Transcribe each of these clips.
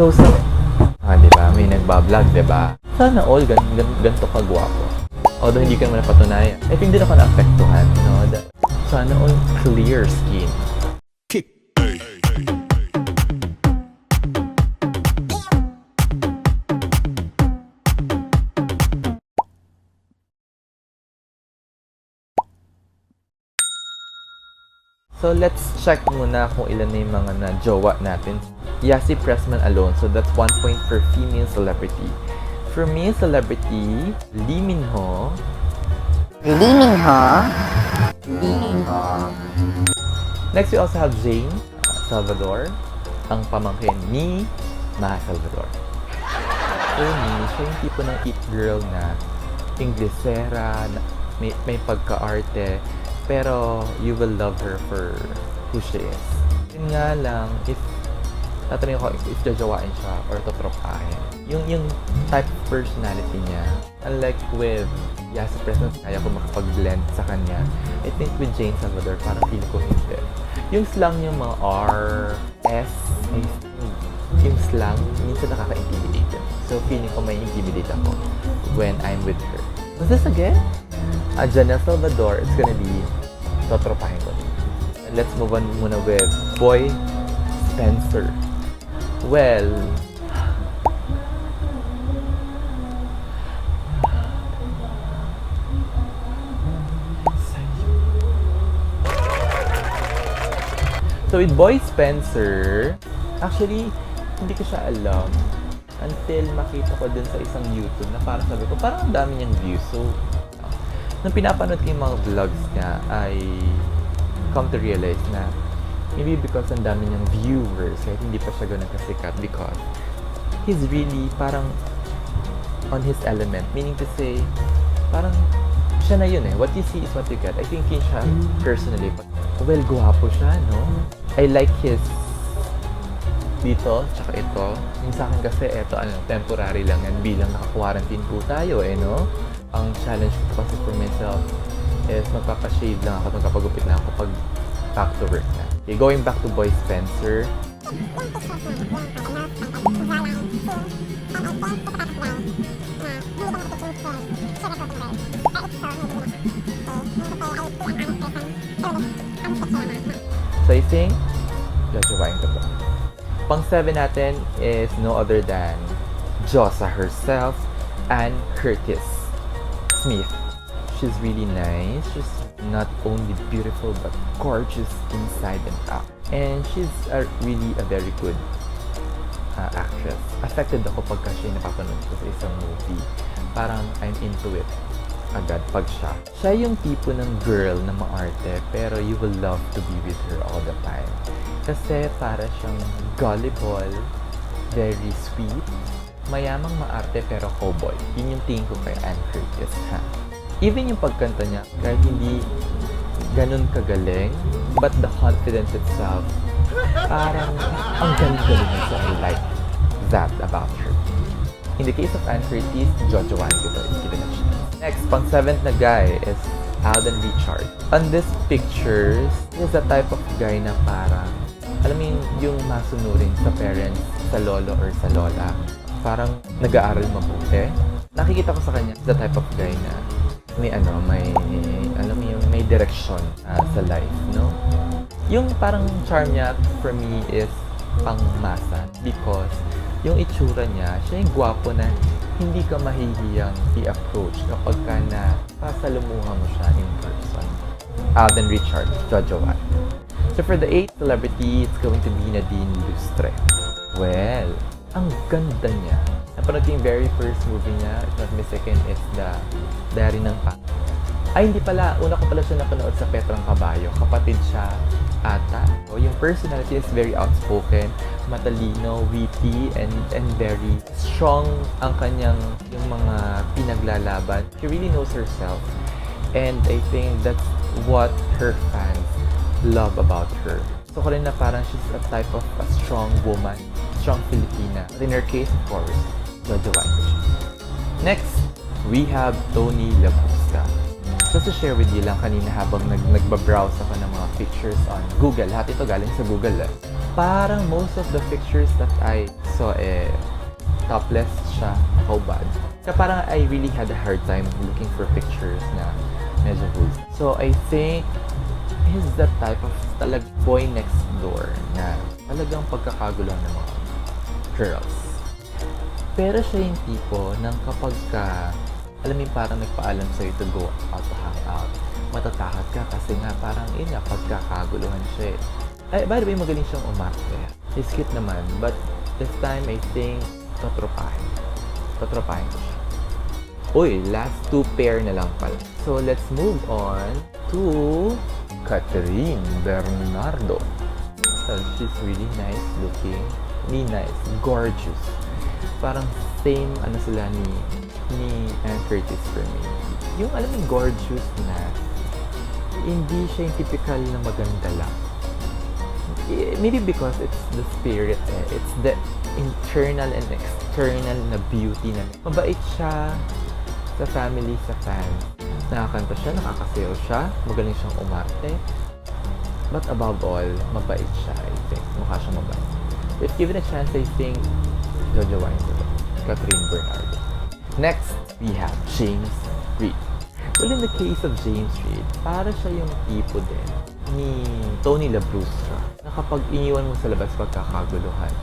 Diba? May nagbablog, diba? Sana all ganito kagwapo. Although hindi ko naman napatunayan. I think din ako naapektuhan, no? Sana all clear skin. So let's check muna kung ilan na yung mga na-jowa natin. Yasi Pressman alone, so that's 1 point for female celebrity. For male celebrity, Lee Min-ho. Next, we also have Jane Salvador, ang pamangkin ni Maha Salvador. For me, siya yung tipo ng it girl na Inglesera, may pagka-arte, pero you will love her for who she is. Yun nga lang, if tatanungin ko if jajawain siya or totropahin. Yung type of personality niya, unlike with Yasi Pressman, kaya ko makapag-blend sa kanya. I think with Jane Salvador, parang feel ko hindi. Yung slang yung mga R, S, yung slang, minsan nakaka-intimidate. So feeling ko may intimidate ako when I'm with her. What's this again? Janelle Salvador, it's gonna be totropahin ko. And let's move on muna with Boy Spencer. Well, so with Boy Spencer, actually, hindi ko siya alam until makita ko dun sa isang YouTube na parang sabi ko, parang ang dami niyang views. So, nung pinapanood ko yung mga vlogs niya, I come to realize na maybe because ang dami niyang viewers, kahit hindi pa siya ganun kasikat because he's really parang on his element. Meaning to say, parang siya na yun eh. What you see is what you get. I think yun siya personally. But, well, guwapo siya, no? I like his dito, tsaka ito. Yung sa akin kasi, eto, temporary lang yan bilang naka-quarantine po tayo eh, no? Ang challenge ko kasi for myself is magpapashave lang ako, magpapagupit lang ako pag back to work na. Okay, going back to Boy Spencer. So I think, jajawain ko to. Pang 7 natin is no other than Josa herself and Curtis Smith. She's really nice. She's not only beautiful but gorgeous inside and out. And she's really a very good actress. Affected ako pagka siya napapanood ko sa isang movie. Parang I'm into it agad pag siya. Siya yung tipo ng girl na maarte pero you will love to be with her all the time. Kasi para siyang gullible, very sweet, mayamang maarte pero cowboy. Yun yung tingin ko kay Ann Curtis, ha? Even yung pagkanta niya, kahit hindi ganun kagaling, but the confidence itself, parang ang galing-galing niya. So I like that about her. In the case of Ann Curtis, Jojo Wang ko is given a chance. Next, pang 7th na guy is Alden Richard. On these pictures, he's the type of guy na parang, alam mo yung masunurin sa parents, sa lolo or sa lola, parang nag-aaral mabuti. Nakikita ko sa kanya, the type of guy na may direction sa life, no? Yung parang charm niya for me is pangmasa because yung itsura niya, siya yung gwapo na hindi ka mahihiyang i-approach kapag ka na pasalumuhan mo siya in person. Alden Richard, Jojo Wang. So for the 8th celebrity, it's going to be Nadine Lustre. Well, ang ganda niya. Napanood ko yung very first movie niya, if not mistaken, it's the Diary ng Pa. Ay, hindi pala. Una ko pala siya napanood sa Petrang Kabayo. Kapatid siya ata. So, yung personality is very outspoken, matalino, witty, and very strong ang kanyang yung mga pinaglalaban. She really knows herself. And I think that's what her fans love about her. So ko rin na parang she's a type of a strong woman, strong Filipina. But in her case, of course, Jojo Wang. Next, we have Tony Labuska. Just to share with you lang kanina habang nagbabrowse ako ng mga pictures on Google. Lahat ito galing sa Google. Parang most of the pictures that I saw, topless siya, nakahubad. Kaya parang I really had a hard time looking for pictures na medyo loose. So I think he's the type of boy next door na talagang pagkakagulo ng mga girls. Pero siya yung tipo ng kapag alam mo yung parang nagpaalam sa'yo to go out to hang out, matatakot ka kasi nga parang pagkakaguluhan siya eh. By the way, magaling siyang umarte. He's cute naman, but this time I think totropahin ko siya. Uy, last 2 pair na lang pala. So let's move on to Catherine Bernardo. So she's really nice looking. Nice, gorgeous. Parang same sila ni Ann Curtis for me. Yung alam mo gorgeous na hindi siya yung typical na maganda lang. Maybe because it's the spirit it's the internal and external na beauty na mabait siya sa family, sa fans. Nakakanta siya, nakakasayaw siya, magaling siyang umarte. But above all, mabait siya, I think. Mukha siyang mabait. If given a chance, I think jojowain ko to. Catherine Bernardo. Next, we have James Reid. Well, in the case of James Reid, para siya yung tipo din ni Tony Labrusca na kapag iniwan mo sa labas pagkakaguluhan.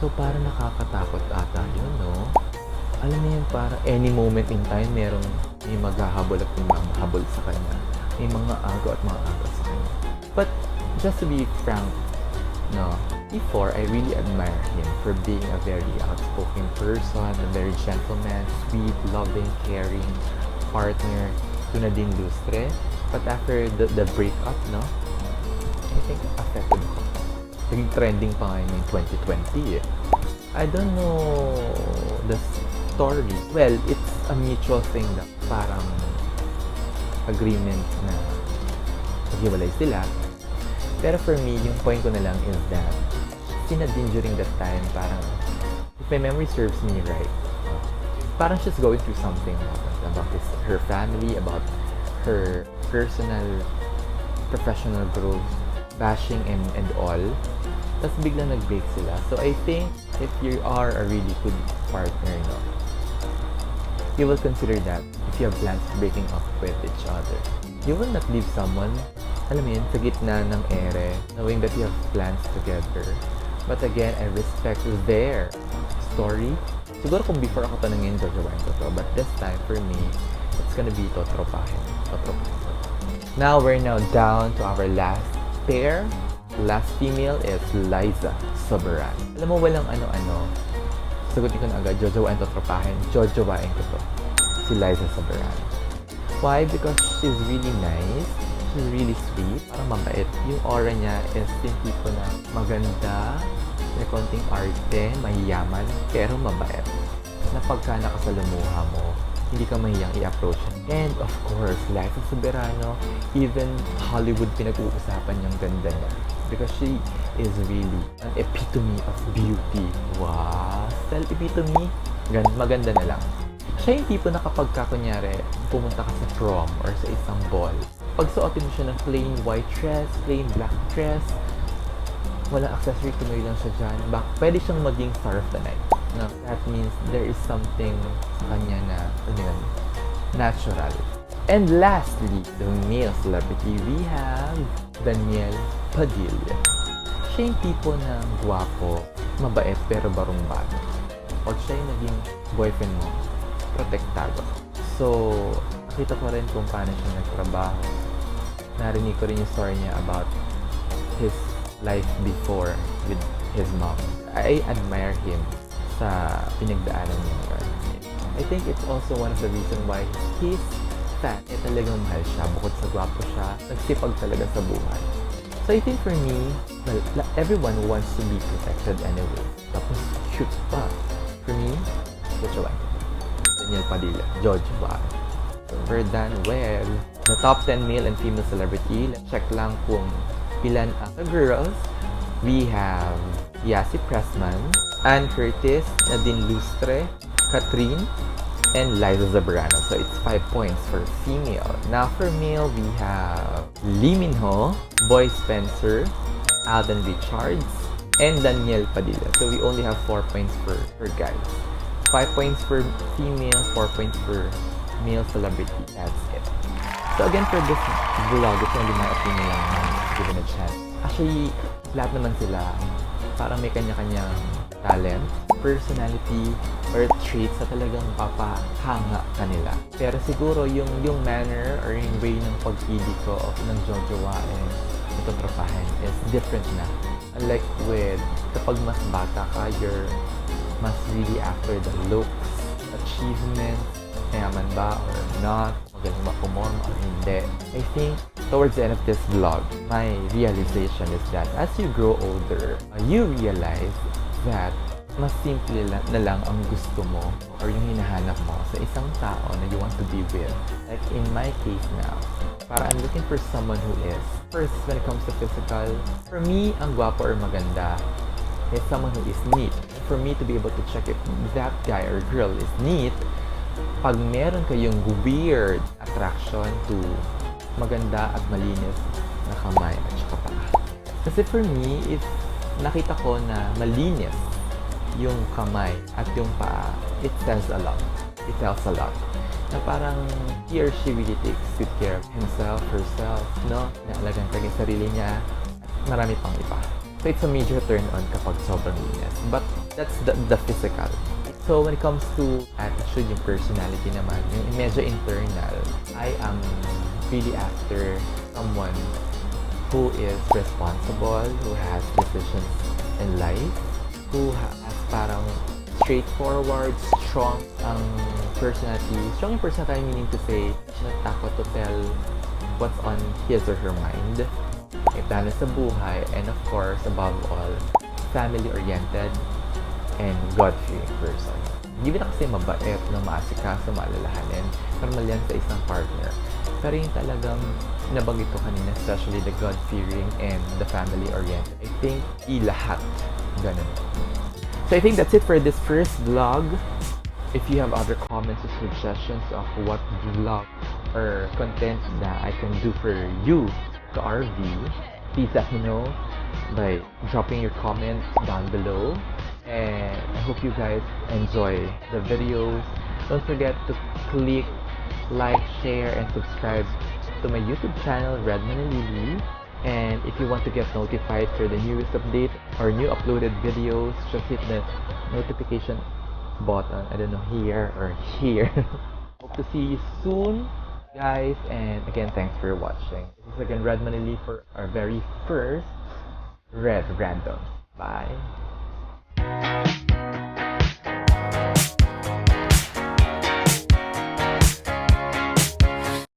So, parang nakakatakot ata yun, no? Alam mo yun, parang any moment in time, may maghahabol at may mamahabol sa kanya. May mga agaw at mga agaw sa kanya. But, just to be frank, no, before, I really admire him for being a very outspoken person, a very gentleman, sweet, loving, caring partner to Nadine Lustre. But after the breakup, no, I think affected ko. Naging trending pa ngayon in 2020 eh. I don't know the story. Well, it's a mutual thing na parang agreement na maghiwalay sila. Pero for me, yung point ko na lang is that si Nadine during that time, parang if my memory serves me right, parang she's going through something about her family, about her personal, professional growth, bashing and all. Tapos biglang nag-break sila. So I think if you are a really good partner, no, you will consider that if you have plans of breaking up with each other. You will not leave someone, alam mo yun, sa gitna ng ere, knowing that you have plans together. But again, I respect their story. Siguro kung before ako tanungin, jojowain ko to. But this time, for me, it's gonna be totropahin. Now, we're now down to our last pair. Last female is Liza Soberano. Alam mo, walang ano-ano. Sagutin ko na agad, jojowain, totropahin. Jojowain ko to. Si Liza Soberano. Why? Because she's really nice. She's really sweet. Parang mabait. Yung aura niya is yung tipo na maganda, may konting arte, mahiyaman, pero mabait. Na pagka nakasalumuha mo, hindi ka mahiyang i-approach. And of course, Liza Soberano, even Hollywood pinag-uusapan yung ganda niya. Because she is really an epitome of beauty. Wow! Style epitome, maganda na lang. Siya yung tipo na kapag ka, kunyari, pumunta ka sa prom or sa isang ball, pag suotin mo siya ng plain white dress, plain black dress, walang accessory, tuloy lang siya dyan, pwede siyang maging star of the night. No? That means there is something kanya na, natural. And lastly, the male celebrity, we have Daniel Padilla. Siya yung tipo ng gwapo, mabait pero barong-baro. Pag siya yung naging boyfriend mo, protektado. So, nakita ko rin kung paano siya nagtrabaho. Narinig ko rin yung story niya about his life before with his mom. I admire him sa pinagdaanan niya. I think it's also one of the reasons why his fan talagang mahal siya. Bukod sa gwapo siya, nagsipag talaga sa buhay. So I think for me, well, everyone wants to be protected anyway. Tapos cute pa. For me, Jojowain. Daniel Padilla. Jojowain. So we're done with the top 10 male and female celebrity. Let's check lang kung ilan ang the girls. We have Yasi Pressman, Ann Curtis, Nadine Lustre, Catherine, and Liza Soberano. So it's 5 points for female. Now for male, we have Lee Min Ho, Boy Spencer, Alden Richards, and Daniel Padilla. So we only have 4 points for guys. 5 points for female, 4 points for male celebrity. That's it. So again, for this vlog, it's only my opinion lang na given a chance. Actually, lahat naman sila parang may kanya-kanyang talent, personality, or traits na talagang papahanga kanila. Pero siguro yung manner or yung way ng pag-ibig ko of ng jojowa and itong tropahan is different na. Unlike with kapag mas bata ka, you're mas really after the looks, achievements, mayaman ba or not, magaling ba pumorma or hindi. I think towards the end of this vlog, my realization is that as you grow older, you realize that mas simple na lang ang gusto mo or yung hinahanap mo sa isang tao na you want to be with. Like in my case now, para I'm looking for someone who is, first when it comes to physical, for me, ang gwapo or maganda is someone who is neat. And for me to be able to check if that guy or girl is neat, pag meron kayong weird attraction to maganda at malinis na kamay at saka paa. Kasi for me, if nakita ko na malinis yung kamay at yung paa, it says a lot. It tells a lot. Na parang he or she really takes good care of himself, herself, no? Naalagaan ka yung sarili niya. Marami pang iba. So it's a major turn on kapag sobrang linis. But that's the physical. So when it comes to attitude, yung personality naman, yung medyo internal, I am really after someone who is responsible, who has decisions in life, who has parang straightforward, strong ang personality. Strong yung personality, meaning to say, siya natakot to tell what's on his or her mind. May plano sa buhay, and of course, above all, family-oriented and God-fearing person. Hindi na kasi mabait, na maasikaso, maalalahanin, normal yan sa isang partner. Pero yung talagang nabanggit ko kanina, especially the God-fearing and the family-oriented, I think lahat ganun. So I think that's it for this first vlog. If you have other comments or suggestions of what vlog or content that I can do for you to RV, please let me know by dropping your comments down below. And I hope you guys enjoy the videos. Don't forget to click like, share, and subscribe to my YouTube channel, Redman and Lily. And if you want to get notified for the newest update or new uploaded videos, just hit the notification button. I don't know, here or here. Hope to see you soon, guys. And again, thanks for watching. This is again Redman and Lily for our very first Red Random. Bye.